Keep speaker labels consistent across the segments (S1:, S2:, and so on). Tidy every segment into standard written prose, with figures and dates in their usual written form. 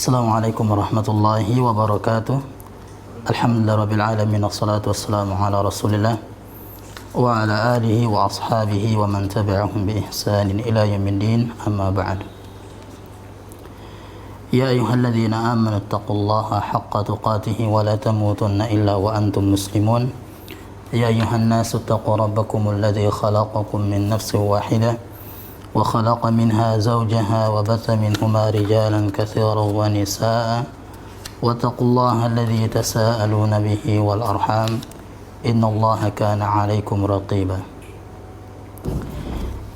S1: Assalamualaikum warahmatullahi wabarakatuh. Alhamdulillah rabbil alamin, wassalatu wassalamu ala rasulillah wa ala alihi wa ashabihi wa man tabi'ahum bi ihsanin ila yaumiddin, amma ba'd. Ya ayyuhalladzina amanu taqullaha haqqa tuqatih wa la tamutunna illa wa antum muslimun. Ya ayyuhan nasu taqu rabbakumul ladzi khalaqakum min nafsin wahidah وخلق منها زوجها وبث منهما رجالا كثيرا ونساء واتقوا الله الذي تساءلون به والأرحام إن الله كان عليكم رقيبا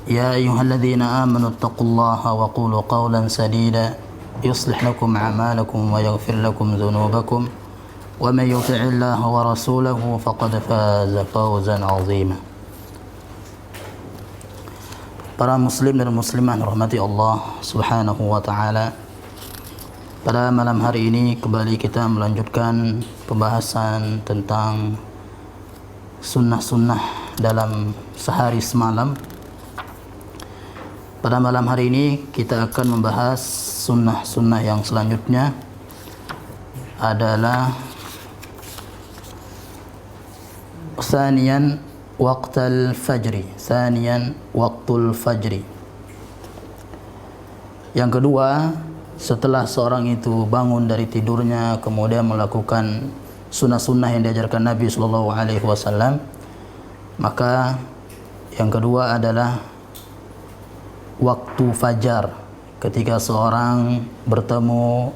S1: يا أيها الذين آمنوا اتقوا الله وقولوا قولا سديدا يصلح لكم أعمالكم ويغفر لكم ذنوبكم ومن يطع الله ورسوله فقد فاز فوزا عظيما. Para muslim dan muslimah rahmati Allah subhanahu wa ta'ala, pada malam hari ini kembali kita melanjutkan pembahasan tentang sunnah-sunnah dalam sehari semalam. Pada malam hari ini kita akan membahas sunnah-sunnah yang selanjutnya adalah Waqtul fajri. Waqtul fajri. Yang kedua, setelah seorang itu bangun dari tidurnya kemudian melakukan sunnah-sunnah yang diajarkan Nabi sallallahu alaihi wasallam, maka yang kedua adalah waktu fajar. Ketika seorang bertemu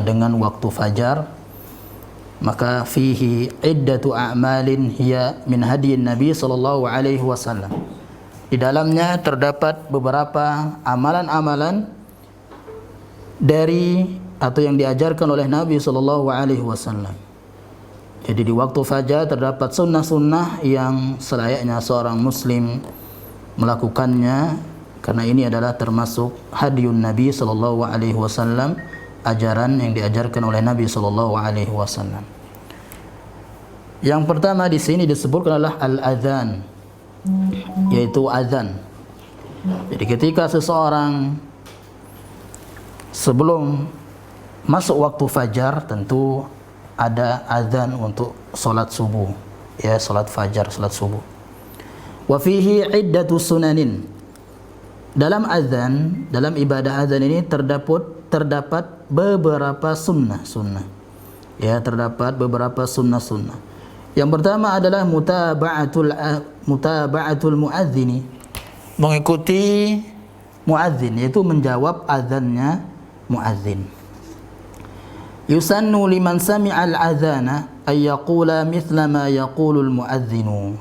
S1: dengan waktu fajar, maka fihi iddatu a'malin hiya min hadiyin Nabi sallallahu alaihi wasallam. Di dalamnya terdapat beberapa amalan-amalan dari atau yang diajarkan oleh Nabi sallallahu alaihi wasallam. Jadi di waktu fajar terdapat sunnah-sunnah yang selayaknya seorang muslim melakukannya, karena ini adalah termasuk hadiyun Nabi sallallahu alaihi wasallam, ajaran yang diajarkan oleh Nabi sallallahu alaihi wasallam. Yang pertama di sini disebutkan adalah al-adzan, yaitu azan. Jadi ketika seseorang sebelum masuk waktu fajar, tentu ada azan untuk salat subuh, salat fajar, salat subuh. Wa fihi iddatu sunanin. Dalam azan, dalam ibadah azan ini terdapat beberapa sunnah. Terdapat beberapa sunnah. Yang pertama adalah mutaba'atul muadzini, mengikuti muadzin, yaitu menjawab azannya muadzin. Yusannu liman sami'al adzana ay yaqula mithla ma yaqulul muadzinu.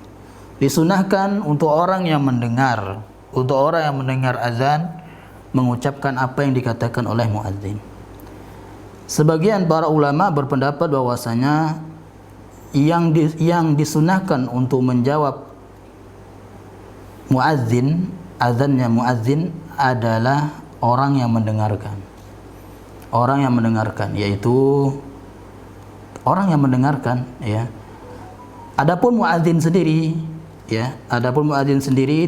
S1: Disunahkan untuk orang yang mendengar azan mengucapkan apa yang dikatakan oleh muadzin. Sebagian para ulama berpendapat bahwasanya yang disunahkan untuk menjawab muadzin, azannya muadzin, adalah orang yang mendengarkan. Orang yang mendengarkan, yaitu orang yang mendengarkan, Adapun muadzin sendiri,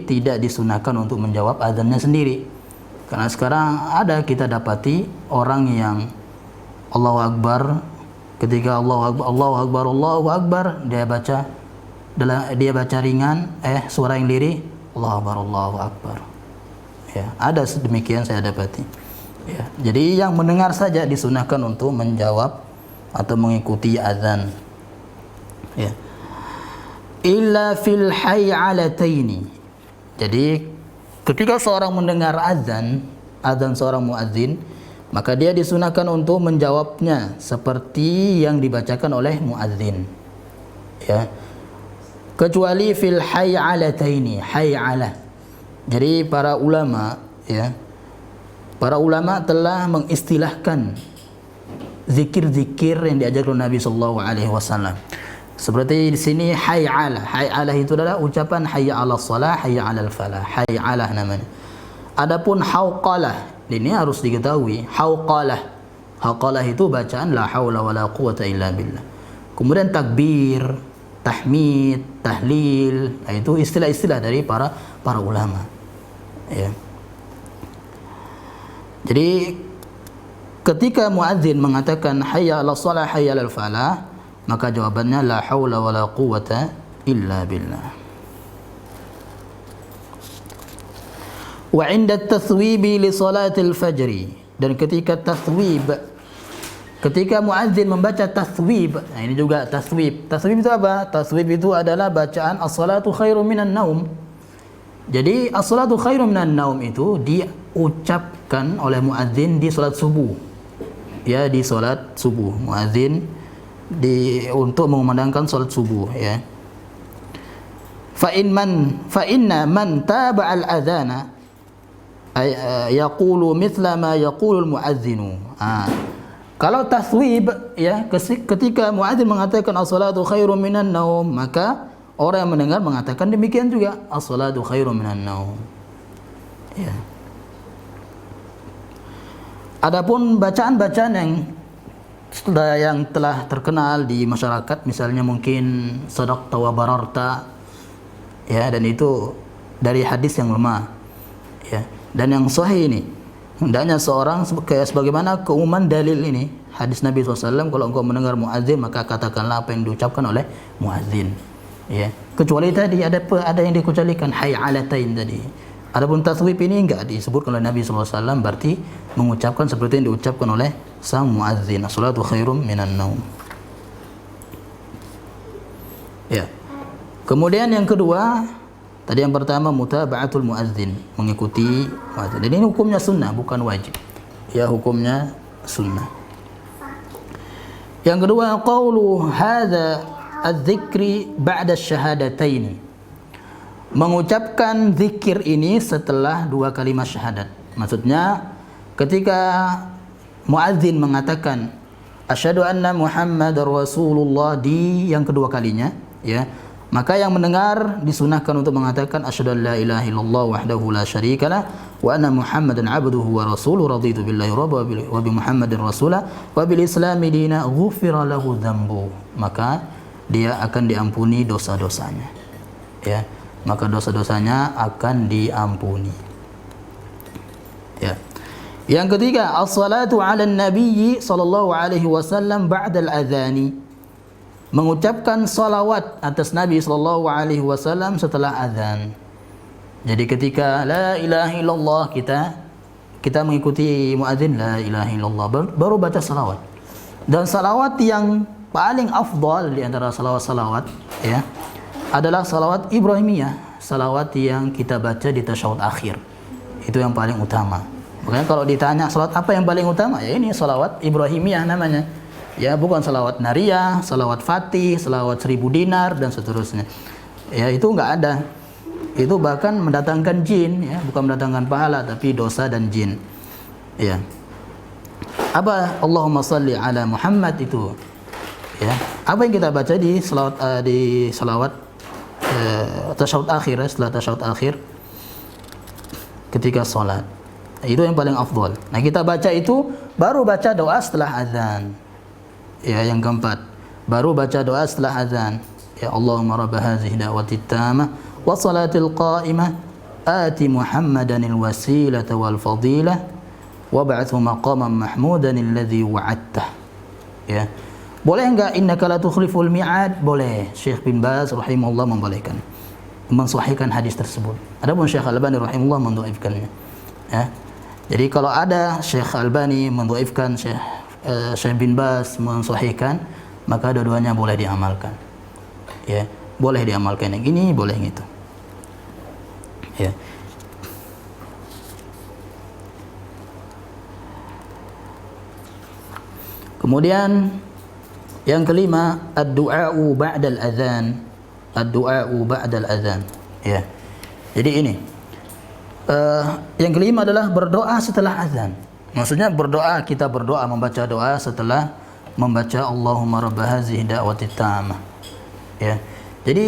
S1: tidak disunahkan untuk menjawab azannya sendiri. Karena sekarang ada kita dapati orang yang Allahu Akbar, ketika Allahu Akbar, dia baca ringan, suara yang lirih, Allahu Akbar. Ada demikian saya dapati. Jadi yang mendengar saja disunahkan untuk menjawab atau mengikuti azan. Illa fil hay'alataini. Jadi ketika seorang mendengar azan seorang muadzin, maka dia disunahkan untuk menjawabnya seperti yang dibacakan oleh muadzin. Kecuali fil hay'alataini, hay'alah. Jadi para ulama telah mengistilahkan zikir-zikir yang diajarkan Nabi sallallahu alaihi wasallam. Seperti di sini hay'alah. Hay'alah itu adalah ucapan hayya 'alas shalah, hayya 'alal falah. Hay'alah namanya. Adapun hauqalah, ini harus diketahui. Hauqalah itu bacaan la haula wala quwata illa billah. Kemudian takbir, tahmid, tahlil, itu istilah-istilah dari para ulama. Jadi ketika muadzin mengatakan hayya 'alas shalah hayya 'alal falah, maka jawabannya la haula wala quwata illa billah. Wa 'inda at-tathwib li salatil fajr, dan ketika tathwib, ketika muadzin membaca tathwib, nah ini juga tathwib. Tathwib itu apa? Tathwib itu adalah bacaan as-salatu khairum minan naum. Jadi as-salatu khairum minan naum itu diucapkan oleh muadzin di salat subuh. Ya, di salat subuh. Muadzin untuk mengumandangkan salat subuh, ya. Fa inna man taba'a al-adzana yaqulu mithla ma yaqulu al-muadzinu. Kalau tathwib, ya, ketika muadzin mengatakan as-salatu khairum minan naum, maka orang yang mendengar mengatakan demikian juga, as-salatu khairum minan naum. Ya. Adapun bacaan-bacaan yang telah terkenal di masyarakat, misalnya mungkin sadaqta wa bararta, ya, dan itu dari hadis yang lemah, ya. Dan yang sahih ini, hendaknya seorang sebagaimana keumuman dalil ini, hadis Nabi SAW, kalau engkau mendengar muadzin maka katakanlah apa yang diucapkan oleh muadzin, ya. Kecuali tadi ada yang dikecualikan, hayya 'alatain tadi. Adapun tathwib ini enggak disebutkan oleh Nabi SAW, berarti mengucapkan seperti yang diucapkan oleh sang muadzin, as-salatu khairum minan naum. Ya. Kemudian yang kedua, tadi yang pertama mutaba'atul muadzin, mengikuti muadzin. Dan ini hukumnya sunnah, bukan wajib. Ya, hukumnya sunnah. Yang kedua, qaulu hadza adz-dzikri ba'da syahadatain, mengucapkan zikir ini setelah dua kalimat syahadat. Maksudnya ketika muadzin mengatakan asyhadu anna Muhammadar Rasulullah di yang kedua kalinya, ya, maka yang mendengar disunahkan untuk mengatakan asyhadu an la ilaha illallah wahdahu la syarikalah wa anna Muhammadan abduhu wa rasuluhu raditu billahi rabba wa bi Muhammadin rasula wa bil islami dina ghufira lahu dzambu, maka dia akan diampuni dosa-dosanya, ya, maka dosa-dosanya akan diampuni. Ya. Yang ketiga, as-salatu 'alan nabiyyi sallallahu alaihi wasallam ba'da al-adzani, mengucapkan salawat atas Nabi sallallahu alaihi wasallam setelah azan. Jadi ketika la ilaha illallah, kita mengikuti muadzin la ilaha illallah, baru baca salawat. Dan salawat yang paling afdal di antara salawat-salawat, ya, adalah salawat Ibrahimiyah, salawat yang kita baca di tasyahud akhir. Itu yang paling utama. Makanya kalau ditanya salawat apa yang paling utama, ya ini salawat Ibrahimiyah namanya. Ya, bukan salawat nariyah, salawat fatih, salawat 1000 dinar dan seterusnya. Ya, itu enggak ada. Itu bahkan mendatangkan jin, ya, bukan mendatangkan pahala tapi dosa dan jin. Ya. Apa Allahumma shalli ala Muhammad itu? Ya. Apa yang kita baca di salawat tasyahud akhir, setelah tasyahud akhir ketika salat, itu yang paling afdal. Nah, kita baca itu baru baca doa setelah azan. Ya, yang keempat, baru baca doa setelah azan. Ya Allahumma rabb hadhihi da'watit tamah wa salatil qa'imah ati Muhammadanil wasilata wal fadilah wa ba'athu maqaman mahmudan alladhi wa'adtah. Ya. Boleh enggak innaka la tukhliful mi'ad? Boleh. Syekh bin Baz rahimahullah membolehkan, mensahihkan hadis tersebut. Adapun Syekh Albani rahimahullah mendhaifkannya. Ya. Jadi kalau ada Syekh Albani mendhaifkan, Syekh bin Baz mensahihkan, maka dua-duanya boleh diamalkan. Ya, boleh diamalkan yang ini, boleh yang itu. Ya. Kemudian yang kelima, ad-du'a'u ba'dal adzan. Ad-du'a'u ba'dal adzan. Ya. Jadi ini. Yang kelima adalah berdoa setelah azan. Maksudnya berdoa, kita berdoa, membaca doa setelah membaca Allahumma rabb hadhihi da'watit tamah. Ya. Jadi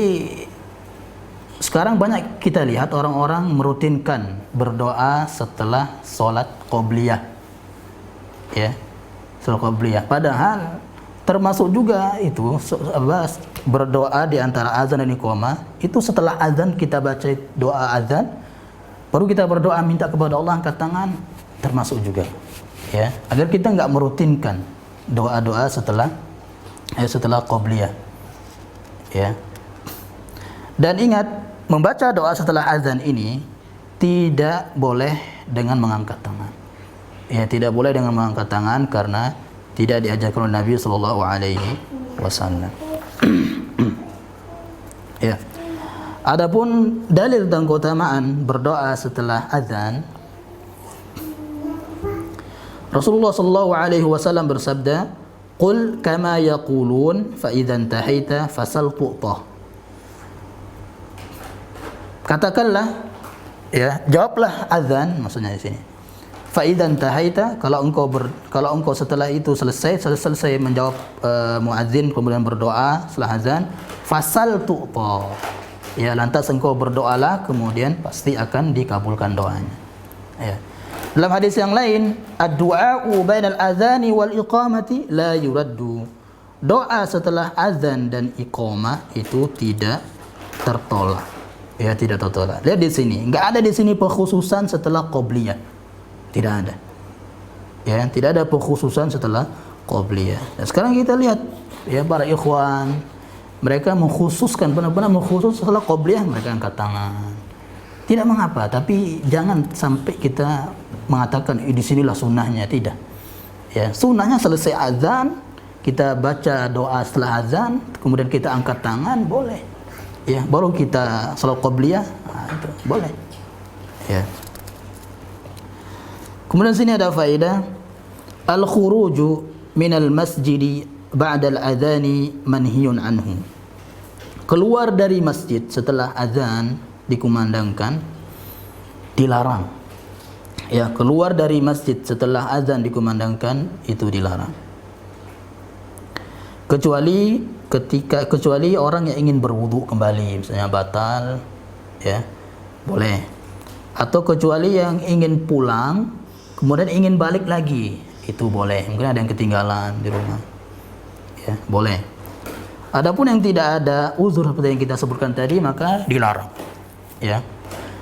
S1: sekarang banyak kita lihat orang-orang merutinkan berdoa setelah salat qobliyah. Ya. Salat qobliyah. Padahal termasuk juga itu berdoa di antara azan dan iqamah, itu setelah azan kita baca doa azan, baru kita berdoa minta kepada Allah, angkat tangan, termasuk juga. ya, agar kita enggak merutinkan doa-doa setelah qabliyah, ya. Dan ingat, membaca doa setelah azan ini tidak boleh dengan mengangkat tangan. Ya, tidak boleh dengan mengangkat tangan karena tidak diajarkan oleh Nabi sallallahu alaihi wasallam. Ya. Adapun dalil tentang keutamaan berdoa setelah azan, Rasulullah sallallahu alaihi wasallam bersabda, "Qul kama yaqulun fa idza intahaita fasal tu'tah." Katakanlah, ya, jawablah azan, maksudnya di sini. Fa idza intahaita, kalau engkau setelah itu selesai menjawab muadzin kemudian berdoa setelah azan, fasal tu'ta. Ya, lantas engkau berdoalah kemudian pasti akan dikabulkan doanya. Ya. Dalam hadis yang lain, ad-du'a'u bainal adzani wal iqamati la yuraddu. Doa setelah azan dan iqamah itu tidak tertolak. Ya, tidak tertolak. Lihat di sini, enggak ada di sini pengkhususan setelah qabliyah. Tidak ada. Ya, tidak ada pengkhususan setelah qabliyah. Dan sekarang kita lihat, ya, para ikhwan, mereka mengkhususkan, benar-benar mengkhusus setelah qabliyah, mereka angkat tangan. Tidak mengapa, tapi jangan sampai kita mengatakan di sinilah sunnahnya, tidak. Ya, sunnahnya selesai azan, kita baca doa setelah azan, kemudian kita angkat tangan, boleh. Ya, baru kita salat qabliyah, itu boleh. Ya. Kemudian sini ada faedah, al-khuruju minal masjidi ba'dal adhani manhiyun anhu. Keluar dari masjid setelah azan dikumandangkan dilarang. Ya, keluar dari masjid setelah azan dikumandangkan itu dilarang. Kecuali orang yang ingin berwudu kembali, misalnya batal, ya, boleh. Atau kecuali yang ingin pulang kemudian ingin balik lagi, itu boleh. Mungkin ada yang ketinggalan di rumah, ya, boleh. Adapun yang tidak ada uzur seperti yang kita sebutkan tadi, maka dilarang, ya.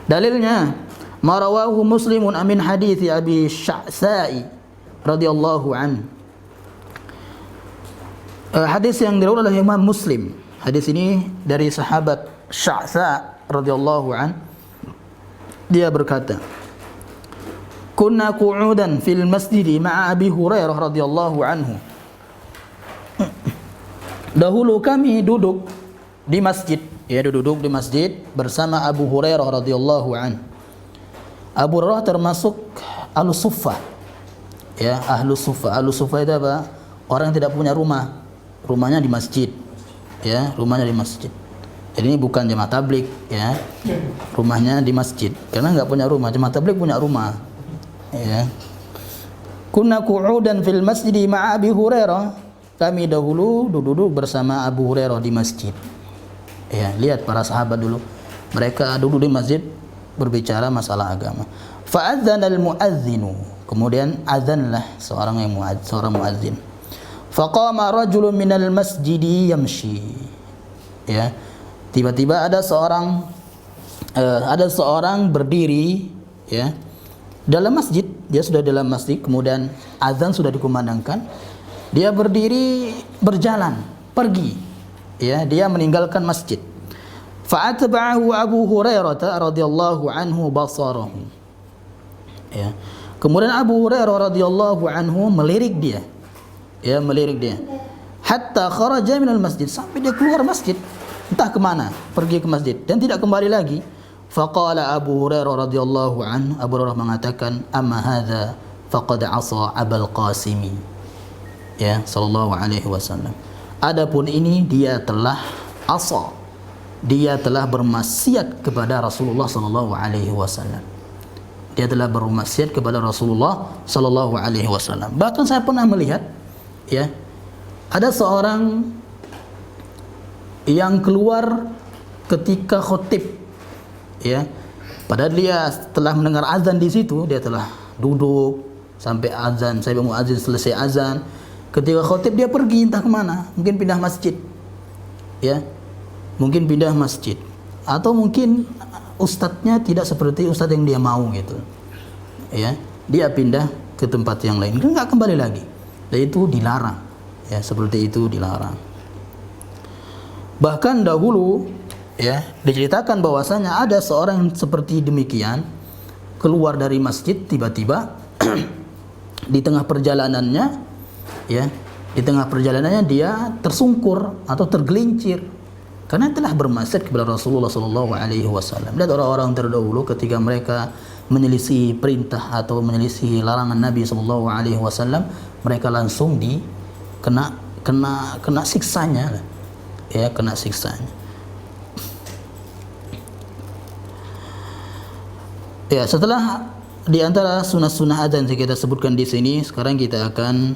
S1: Dalilnya, ma rawahu Muslimun amin hadithi Abi Sya'sa'i radhiyallahu anhu. Hadis yang diriwayatkan oleh Imam Muslim. Hadis ini dari sahabat Sya'sa radhiyallahu an. Dia berkata, "Kunna qu'udan fil masjid ma'a Abi Hurairah radhiyallahu anhu." Dahulu kami duduk di masjid, ya, duduk di masjid bersama Abu Hurairah radhiyallahu an. Abu Hurairah termasuk Ahlus Suffah. Ya, Ahlus Suffah. Ahlus Suffah itu apa? Orang yang tidak punya rumah. Rumahnya di masjid, ya, rumahnya di masjid. Jadi ini bukan jemaah tabligh, ya, rumahnya di masjid. Karena nggak punya rumah, jemaah tabligh punya rumah, ya. Kunna qu'udan fil masjid ma'a Abi Hurairah. Kami dahulu duduk bersama Abu Hurairah di masjid. Ya, lihat para sahabat dulu, mereka duduk di masjid berbicara masalah agama. Fa'adzana al-mu'adzinu. Kemudian azanlah seorang muadzin. Faqama rajulun minal masjidi yamshi. Ya. Tiba-tiba ada seorang berdiri, ya, dalam masjid. Dia sudah dalam masjid, kemudian azan sudah dikumandangkan. Dia berdiri berjalan, pergi. Ya, dia meninggalkan masjid. Fa'atba'ahu Abu Hurairah radhiyallahu anhu basarahu. Ya. Kemudian Abu Hurairah radhiyallahu anhu melirik dia. Ya, melirik dia. Hatta kharaja minal masjid, sampai dia keluar masjid. Entah kemana, pergi ke masjid dan tidak kembali lagi. Faqala Abu Hurairah radhiyallahu anhu, Abu Hurairah mengatakan, "Amma hadza faqad 'asa Abul Qasimi." Ya, sallallahu alaihi wasallam. Adapun ini dia telah asa. Dia telah bermaksiat kepada Rasulullah sallallahu alaihi wasallam. Dia telah bermaksiat kepada Rasulullah sallallahu alaihi wasallam. Bahkan saya pernah melihat, ya, ada seorang yang keluar ketika khotib, ya, padahal dia telah mendengar azan di situ, dia telah duduk sampai azan, saya muadzin selesai azan. Ketika khotib dia pergi entah kemana, mungkin pindah masjid, ya, mungkin pindah masjid, atau mungkin ustadznya tidak seperti ustadz yang dia mau, gitu, ya, dia pindah ke tempat yang lain, enggak kembali lagi. Dan itu dilarang. Ya, seperti itu dilarang. Bahkan dahulu ya diceritakan bahwasanya ada seorang yang seperti demikian keluar dari masjid tiba-tiba di tengah perjalanannya ya, di tengah perjalanannya dia tersungkur atau tergelincir karena telah bermaksiat kepada Rasulullah sallallahu alaihi wasallam. Dan orang-orang terdahulu ketika mereka menyelisih perintah atau menyelisih larangan Nabi sallallahu alaihi wasallam, mereka langsung kena siksanya. Ya, kena siksanya. Ya, setelah di antara sunnah-sunnah adzan yang kita sebutkan di sini, sekarang kita akan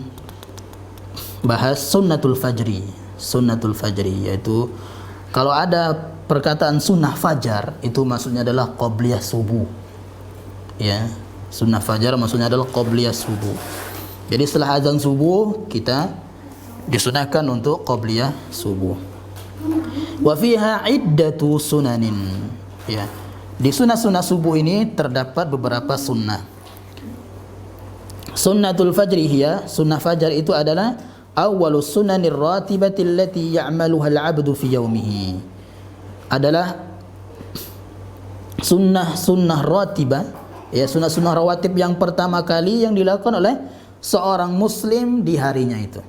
S1: bahas sunnatul fajri. Sunnatul fajri yaitu kalau ada perkataan sunnah fajar itu maksudnya adalah qabliyah subuh. Ya, sunnah fajar maksudnya adalah qabliyah subuh. Jadi setelah azan subuh kita disunahkan untuk qabliyah subuh. Wa fiha iddatu sunanin. Ya. Di sunnah-sunnah subuh ini terdapat beberapa sunnah. Sunnatul fajri hiya, sunnah fajar itu adalah awwalus sunanir ratibati allati ya'maluha al-'abdu fi yaumihi. Adalah sunnah ratibah, ya, sunnah rawatib yang pertama kali yang dilakukan oleh seorang muslim di harinya itu.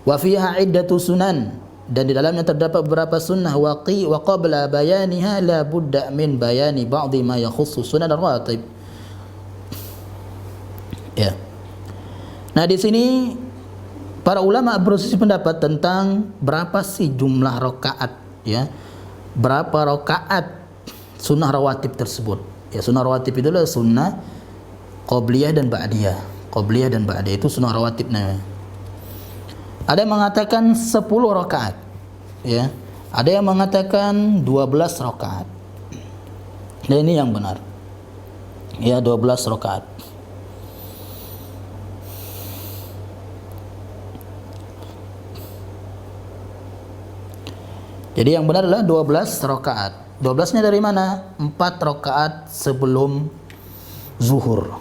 S1: Wa fiha iddatu sunan, dan di dalamnya terdapat beberapa sunnah wa qabla bayaniha la budda min bayani ba'dhi ma yakhussu sunan ar-ratib. Ya. Nah, di sini para ulama berselisih pendapat tentang berapa sih jumlah rakaat, ya. Berapa rakaat sunnah rawatib tersebut. Ya, sunnah rawatib itu adalah sunnah qabliyah dan ba'diyah. Qabliyah dan ba'diyah itu sunnah rawatib namanya. Ada yang mengatakan 10 rakaat, ya. Ada yang mengatakan 12 rakaat. Dan ini yang benar. Ya, 12 rakaat. Jadi yang benar adalah 12 rakaat. 12-nya dari mana? 4 rakaat sebelum zuhur.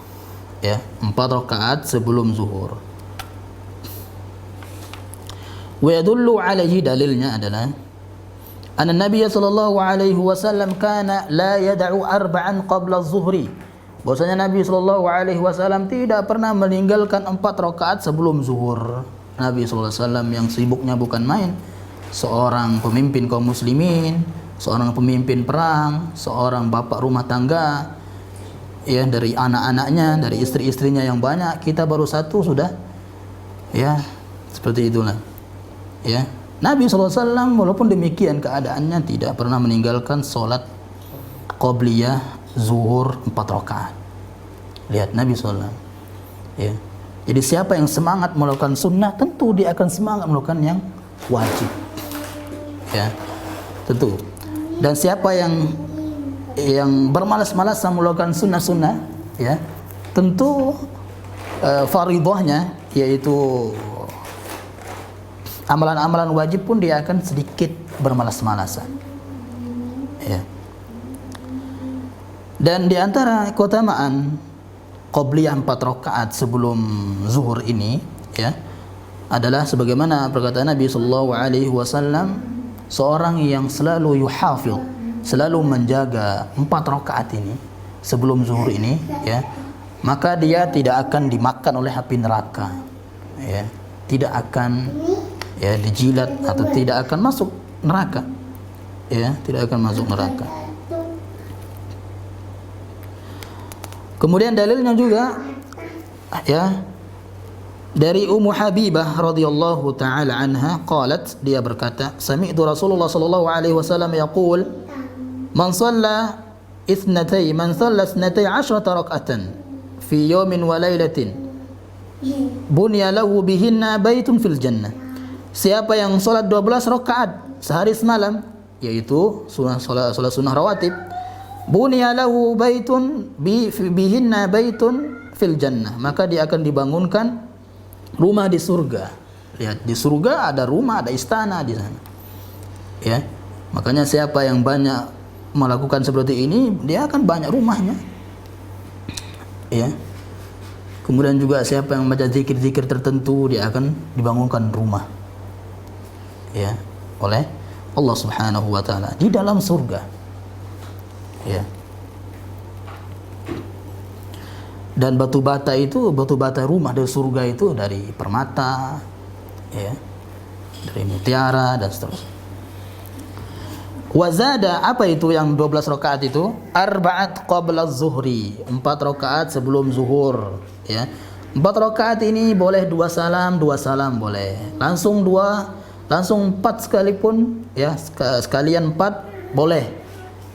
S1: Ya, 4 rakaat sebelum zuhur. Wa yadullu alaihi, dalilnya adalah anna Nabi sallallahu alaihi wasallam kana la yad'u arba'an qabla az-zuhri. Bahwasanya Nabi sallallahu alaihi wasallam tidak pernah meninggalkan 4 rakaat sebelum zuhur. Nabi sallallahu alaihi wasallam yang sibuknya bukan main. Seorang pemimpin kaum muslimin, seorang pemimpin perang, seorang bapak rumah tangga, ya, dari anak-anaknya, dari istri-istrinya yang banyak, kita baru satu sudah, ya, seperti itulah. Ya, Nabi SAW walaupun demikian keadaannya tidak pernah meninggalkan sholat qabliyah zuhur 4 rakaat. Lihat Nabi SAW. Ya. Jadi siapa yang semangat melakukan sunnah, tentu dia akan semangat melakukan yang wajib. Ya, tentu. Dan siapa yang bermalas-malasan melakukan sunnah-sunnah, ya, tentu faridahnya yaitu amalan-amalan wajib pun dia akan sedikit bermalas-malasan. Ya. Dan di antara keutamaan qabliyah 4 rakaat sebelum zuhur ini, ya, adalah sebagaimana perkataan Nabi sallallahu alaihi wasallam, seorang yang selalu yuhafil, selalu menjaga 4 rakaat ini sebelum zuhur ini, ya, maka dia tidak akan dimakan oleh api neraka. Ya, tidak akan, ya, dijilat atau tidak akan masuk neraka. Ya, tidak akan masuk neraka. Kemudian dalilnya juga, ya, dari Ummu Habibah radhiyallahu taala anha qalat, dia berkata, sami'tu Rasulullah sallallahu alaihi wasallam yaqul man shalla ithnatay ashrata rak'atan fi yawmin wa lailatin bunya lahu bihinna baitun fil jannah. Siapa yang salat 12 rakaat sehari semalam, yaitu salat sunnah rawatib, bunya lahu baitun bihinna baitun fil jannah, maka dia akan dibangunkan rumah di surga. Lihat, di surga ada rumah, ada istana di sana. Ya. Makanya siapa yang banyak melakukan seperti ini, dia akan banyak rumahnya. Ya. Kemudian juga siapa yang membaca zikir-zikir tertentu, dia akan dibangunkan rumah, ya, oleh Allah Subhanahu wa taala di dalam surga. Ya. Dan batu bata rumah dari surga itu dari permata, ya, dari mutiara dan seterusnya. Wazada, apa itu yang 12 rakaat itu? Arba'at qabla zuhri, 4 rakaat sebelum zuhur, ya. 4 rakaat ini boleh 2 salam boleh. Langsung 4 sekalipun, ya, sekalian 4 boleh.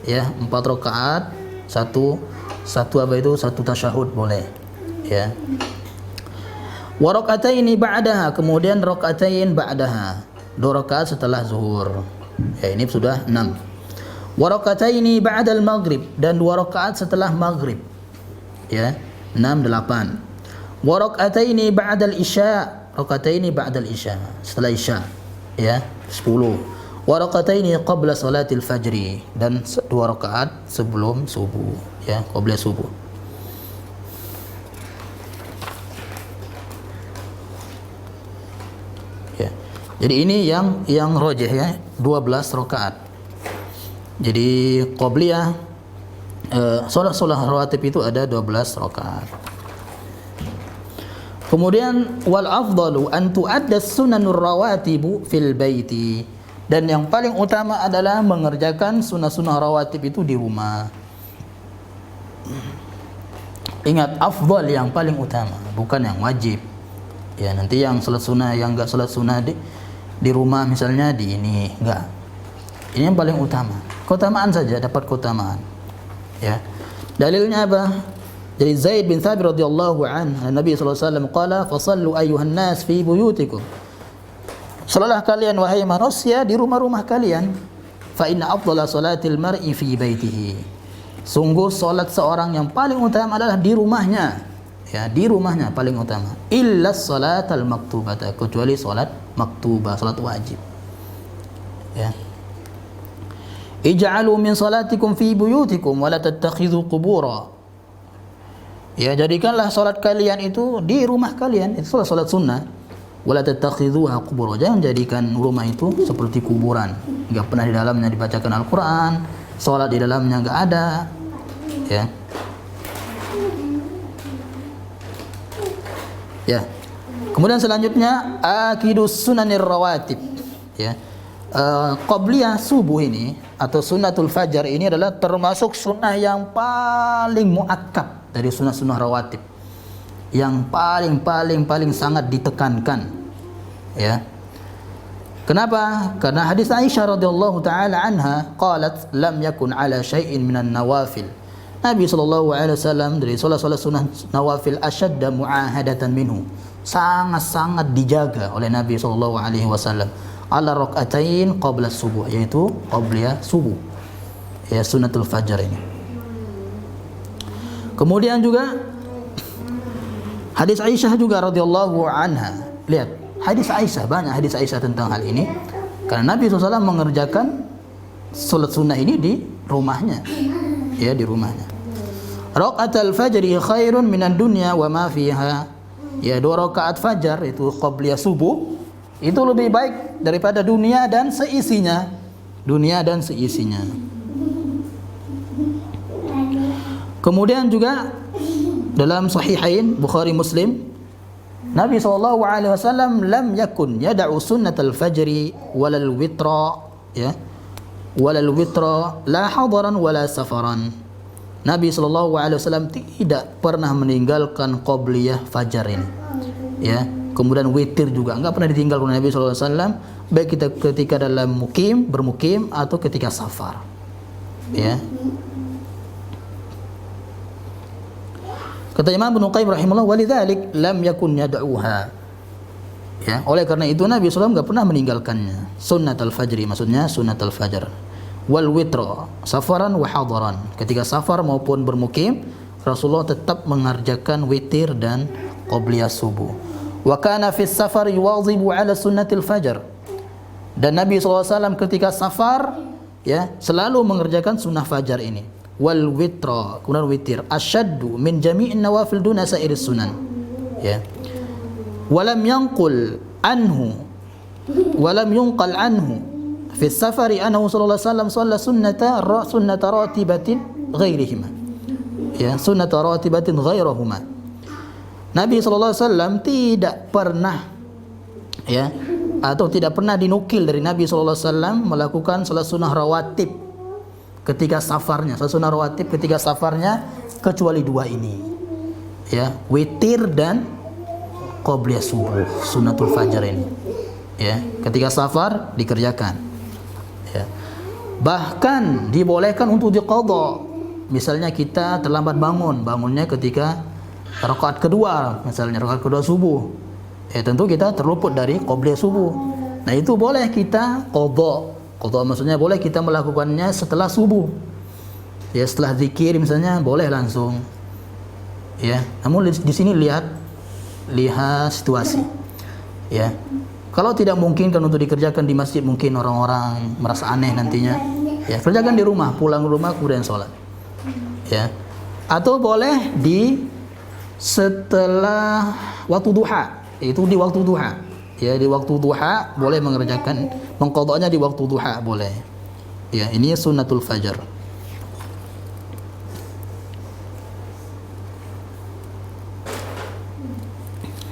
S1: Ya, 4 rakaat, satu tasyahud boleh, ya. Wa raka'ataini ba'daha, kemudian raka'atain ba'daha, 2 rakaat setelah zuhur. Ya, ini sudah 6. Wa raka'ataini ba'dal maghrib, dan 2 rakaat setelah maghrib. Ya, 6, 8. Wa raka'ataini ba'dal isya, raka'ataini ba'dal isya, setelah isya. Ya, 10. Wa raka'ataini qabla salatil fajri, dan 2 rakaat sebelum subuh, ya, qabla subuh. Ya. Jadi ini yang rajih, ya, 12 rakaat. Jadi qabliyah salat rawatib itu ada 12 rakaat. Kemudian wal afdalu an tu'adda sunanur rawatibu fil baiti, dan yang paling utama adalah mengerjakan sunnah-sunnah rawatib itu di rumah. Ingat, afdal yang paling utama, bukan yang wajib. Ya, nanti yang salat sunnah, yang enggak salat sunnah di rumah misalnya, di ini enggak. Ini yang paling utama. Keutamaan saja, dapat keutamaan. Ya. Dalilnya apa? Jadi Zaid bin Thabit radhiyallahu anhu, Nabi sallallahu alaihi wasallam qala, "Fasallu ayyuhan nas fi buyutikum." Salatlah kalian wahai manusia di rumah-rumah kalian. Fa inna afdhala salatil mar'i fi baitihi. Sungguh salat seorang yang paling utama adalah di rumahnya. Ya, di rumahnya paling utama. Illa salatal maktubata, kecuali salat maktubah, salat wajib. Ya. Ij'alu min salatikum fi buyutikum wa la tattakhidhu qubura. Ya, jadikanlah salat kalian itu di rumah kalian, itu salat sunnah. Wala tattakhidhuha qubura, jangan jadikan rumah itu seperti kuburan. Enggak pernah di dalamnya dibacakan Al-Qur'an, salat di dalamnya enggak ada. Ya. Ya. Kemudian selanjutnya akidus sunanir rawatib. Ya. Qabliyah subuh ini atau sunnatul fajar ini adalah termasuk sunnah yang paling muakkad dari sunnah-sunnah rawatib, yang paling sangat ditekankan. Ya. Kenapa? Karena hadis Aisyah radhiyallahu taala anha qalat lam yakun ala syai'in minan nawafil. Nabi sallallahu alaihi wasallam dari salat-salat sunnah nawafil asyadda muahadatan minhu, sangat dijaga oleh Nabi sallallahu alaihi wasallam ala raka'atain qabla subuh, yaitu qabliyah subuh. Ya, sunnatul fajar ini. Kemudian juga hadis Aisyah juga radhiyallahu anha. Lihat, hadis Aisyah, banyak hadis Aisyah tentang hal ini. Karena Nabi SAW mengerjakan salat sunnah ini di rumahnya. Ya, di rumahnya. Raqatul fajri khairun minan dunya wa ma fiha. Ya, 2 rakaat fajar itu qabliyah subuh itu lebih baik daripada dunia dan seisinya. Dunia dan seisinya. Kemudian juga dalam sahihain Bukhari Muslim, Nabi SAW lam yakun yada'u sunnatal fajri walal witra, ya, walal witra la hadaran wala safaran. Nabi SAW tidak pernah meninggalkan qabliyah fajar ini. Ya, kemudian witir juga enggak pernah ditinggalkan Nabi SAW, baik kita ketika dalam bermukim atau ketika safar. Ya. Kata Imam Ibnu Qayyim rahimahullah, walidzalik lam yakun yad'uha. Ya, oleh karena itu Nabi SAW enggak pernah meninggalkannya. Sunnatul fajri, maksudnya sunnatul fajar. Wal witra, safaran wa hadaran. Ketika safar maupun bermukim, Rasulullah tetap mengerjakan witir dan qabliyah subuh. Wa kana fi safar yuwazibu ala sunnatil fajar. Dan Nabi SAW ketika safar, ya, selalu mengerjakan sunnah fajar ini. Wal witra, kemudian witir, asyaddu min jami'in nawafil duna sairis sunan. ya. Walam yanqul anhu walam yunqal anhu fi safari annahu sallallahu alaihi wasallam shalla sunnata ratibatin ghairihima, ya, sunnata ratibatin ghairahuma. Nabi sallallahu alaihi wasallam tidak pernah, ya, atau tidak pernah dinukil dari Nabi sallallahu alaihi wasallam melakukan salat sunnah rawatib ketika safarnya, salat sunnah rawatib ketika safarnya, kecuali dua ini, ya, witir dan qabliyah subuh, sunnatul fajar ini, ya, ketika safar dikerjakan, ya. Bahkan dibolehkan untuk diqadha. Misalnya kita terlambat bangunnya ketika rakaat kedua, misalnya rakaat kedua subuh, ya, tentu kita terluput dari qabliyah subuh. Nah, itu boleh kita qadha. Qadha maksudnya boleh kita melakukannya setelah subuh, ya, setelah zikir misalnya boleh langsung, ya. Namun di sini lihat situasi, ya. Kalau tidak mungkin kan untuk dikerjakan di masjid, mungkin orang-orang merasa aneh nantinya, ya, kerjakan di rumah, pulang ke rumah kemudian sholat, ya. Atau boleh di setelah waktu duha, itu di waktu duha, ya, di waktu duha boleh mengerjakan, mengqadhanya di waktu duha boleh, ya. Ini sunnatul fajar.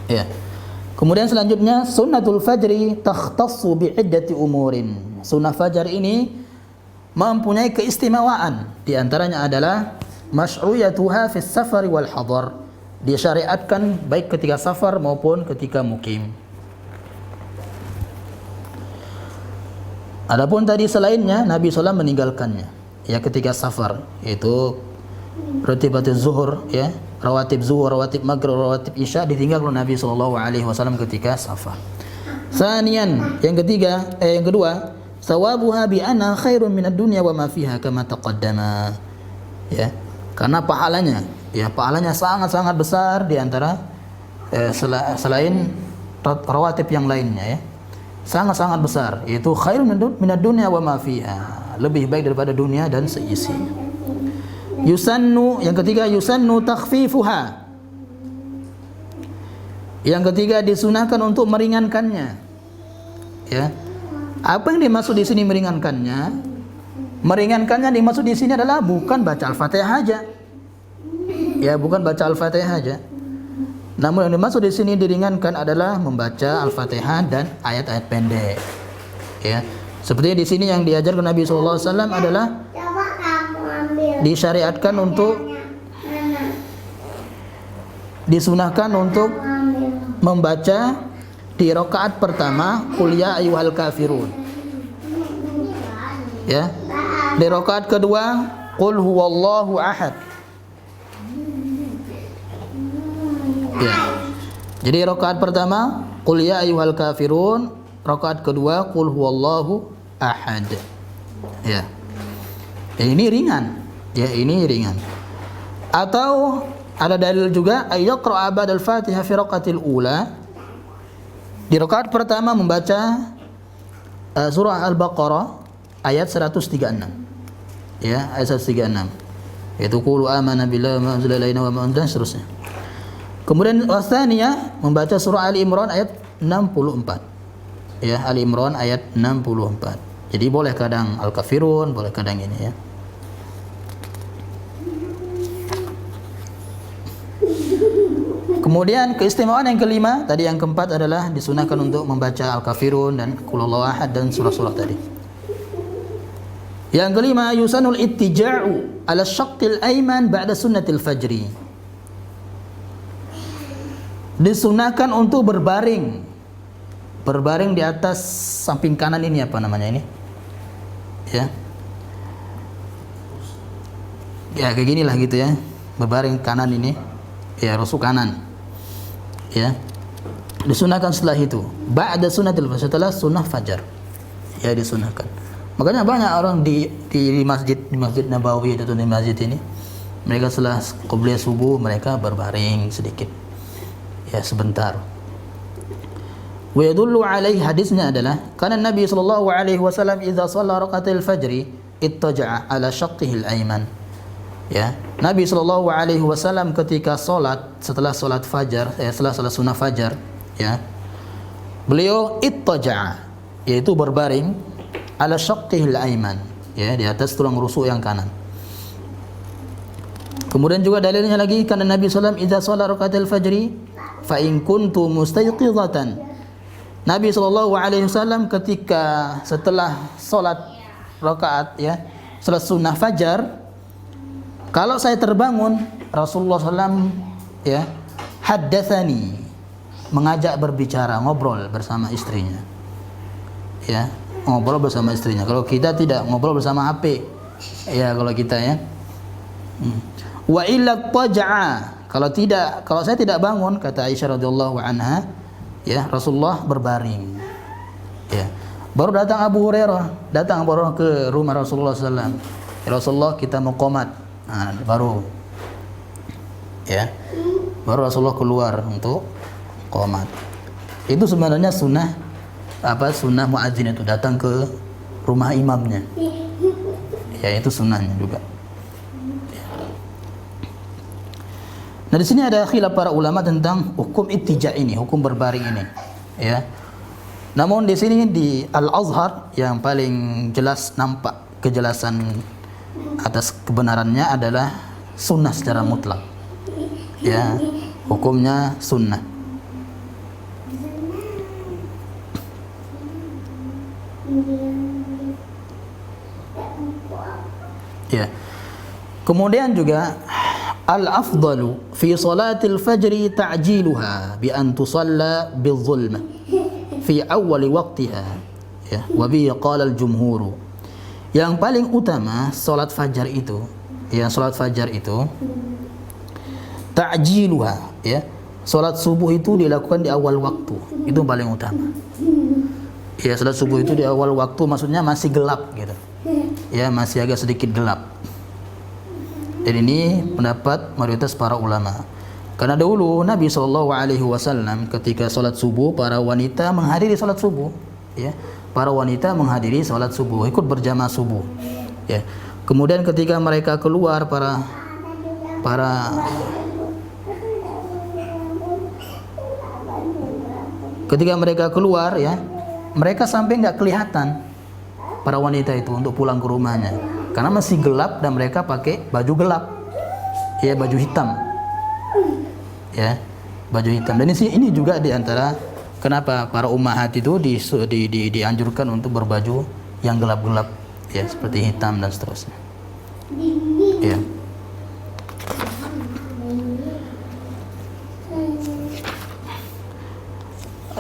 S1: Ya. Kemudian selanjutnya sunnatul fajri takhtassu bi'iddati umurin. Sunnah fajar ini mempunyai keistimewaan, di antaranya adalah masyru'iyatuha fis safari wal hadar. Disyariatkan baik ketika safar maupun ketika mukim. Adapun tadi selainnya Nabi SAW meninggalkannya, ya, ketika safar, yaitu ratibatuz zuhur, ya, rawatib zuhur, rawatib maghrib, rawatib isya ditinggalkan Nabi SAW ketika safar. Sanian, yang kedua, sawabuha bi anna khairun minad dunya wa ma fiha kama taqaddama, ya, karena pahalanya sangat-sangat besar di antara selain rawatib yang lainnya, ya, sangat-sangat besar, yaitu khairun minad dunya wa ma fiha, lebih baik daripada dunia dan seisinya. Yusannu, yang ketiga, yusannu takhfifuha. Yang ketiga, disunahkan untuk meringankannya, ya. Apa yang dimaksud di sini meringankannya? Meringankannya dimaksud di sini adalah bukan baca Al-Fatihah aja, ya, bukan baca Al-Fatihah aja. Namun yang dimaksud di sini diringankan adalah membaca Al-Fatihah dan ayat-ayat pendek, ya. Seperti di sini yang diajarkan Nabi sallallahu alaihi wasallam adalah disyariatkan untuk, disunahkan untuk membaca di rakaat pertama qul ya ayyuhal kafirun, ya. Di rakaat kedua qul huwallahu ahad, ya. Jadi rakaat pertama qul ya ayyuhal kafirun, rakaat kedua qul huwallahu ahad, ya. Ini ringan, ya, ini ringan. Atau ada dalil juga ayyaqra ba'dal Fatihah fi raqatil ula, di rakaat pertama membaca surah Al-Baqarah ayat 136, ya, ayat 136, yaitu qulu amanna billahi wa ma unzila ilaina wa ma unzila, seterusnya. Kemudian wasaniyah membaca surah Ali Imran ayat 64, ya, Ali Imran ayat 64. Jadi boleh kadang Al-Kafirun, boleh kadang ini, ya. Kemudian keistimewaan yang kelima, tadi yang keempat adalah disunahkan untuk membaca Al-Kafirun dan Qul Huwallahu Ahad dan surah-surah tadi. Yang kelima, yusanul ittija'u ala syaqqil ayman ba'da sunnatil fajri. Disunahkan untuk berbaring di atas samping kanan ini, apa namanya ini, ya, ya, kayak gini lah gitu, ya, berbaring kanan ini, ya, rusuk kanan, ya. Disunahkan setelah itu ba'da sunnatil fajr, setelah sunnah fajar, ya, disunahkan. Makanya banyak orang di masjid Nabawi atau di masjid ini, mereka setelah qabliyah subuh mereka berbaring sedikit, ya, sebentar. Wa yadullu alaihi, hadisnya adalah karena Nabi sallallahu alaihi wasallam idza shalla rakaatil fajri ittaja'a ala syaqqihi al-ayman. Ya, Nabi sallallahu alaihi wasallam ketika setelah salat fajar, setelah salat sunnah fajar, ya, beliau ittaja'a, yaitu berbaring ala syaqqihil aiman, ya, di atas tulang rusuk yang kanan. Kemudian juga dalilnya lagi karena Nabi sallallahu alaihi wasallam idza shalla rakaatal fajri fa in kuntu mustayqizatan. Nabi sallallahu alaihi wasallam ketika setelah salat rakaat, ya, salat sunnah fajar, kalau saya terbangun, Rasulullah SAW, ya, haddatsani, mengajak berbicara, ngobrol bersama istrinya, ya, ngobrol bersama istrinya. Kalau kita tidak, ngobrol bersama HP, ya, kalau kita, ya. Wa illa taja'a, kalau saya tidak bangun, kata Aisyah radhiyallahu anha, ya, Rasulullah berbaring, ya. Baru datang Abu Hurairah ke rumah Rasulullah SAW. Ya Rasulullah, kita mau qomat. Nah, baru Rasulullah keluar untuk qomat. Itu sebenarnya sunnah muadzin itu datang ke rumah imamnya. Ya, itu sunnahnya juga. Nah, di sini ada khilaf para ulama tentang hukum ittija ini, hukum berbaring ini, ya. Namun di sini di Al-Azhar yang paling jelas nampak kejelasan atas kebenarannya adalah sunnah secara mutlak, ya, hukumnya sunnah. Ya. Kemudian juga al-afdalu fi salatil fajri ta'jiluha bi an tusalla bil-zulmah fi awwal waqtiha, ya, wa bi qala al-jumhur. Yang paling utama salat fajar itu, ya, salat fajar itu ta'jiluha, ya, salat subuh itu dilakukan di awal waktu, itu paling utama. Ya, salat subuh itu di awal waktu, maksudnya masih gelap gitu, ya, masih agak sedikit gelap. Dan ini pendapat mayoritas para ulama. Karena dahulu Nabi SAW ketika salat subuh, para wanita menghadiri salat subuh, ya, para wanita menghadiri salat subuh, ikut berjamaah subuh, ya. Kemudian ketika mereka keluar, ketika mereka keluar, ya, mereka sampai nggak kelihatan para wanita itu untuk pulang ke rumahnya, karena masih gelap dan mereka pakai baju gelap, ya, baju hitam, ya, baju hitam. Dan ini juga diantara kenapa para ummahat itu dianjurkan untuk berbaju yang gelap-gelap, ya, seperti hitam dan seterusnya, ya.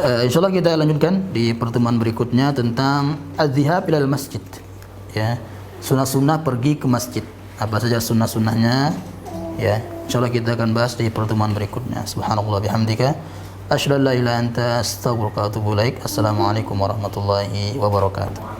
S1: Insyaallah kita lanjutkan di pertemuan berikutnya tentang az-zihab ilal masjid, ya, sunnah-sunnah pergi ke masjid, apa saja sunnah-sunnahnya, ya. Insyaallah kita akan bahas di pertemuan berikutnya. Subhanallah bihamdika asyhadu an la ilaha illa anta astaghfiruka wa atubu ilaik. Assalamualaikum warahmatullahi wabarakatuh.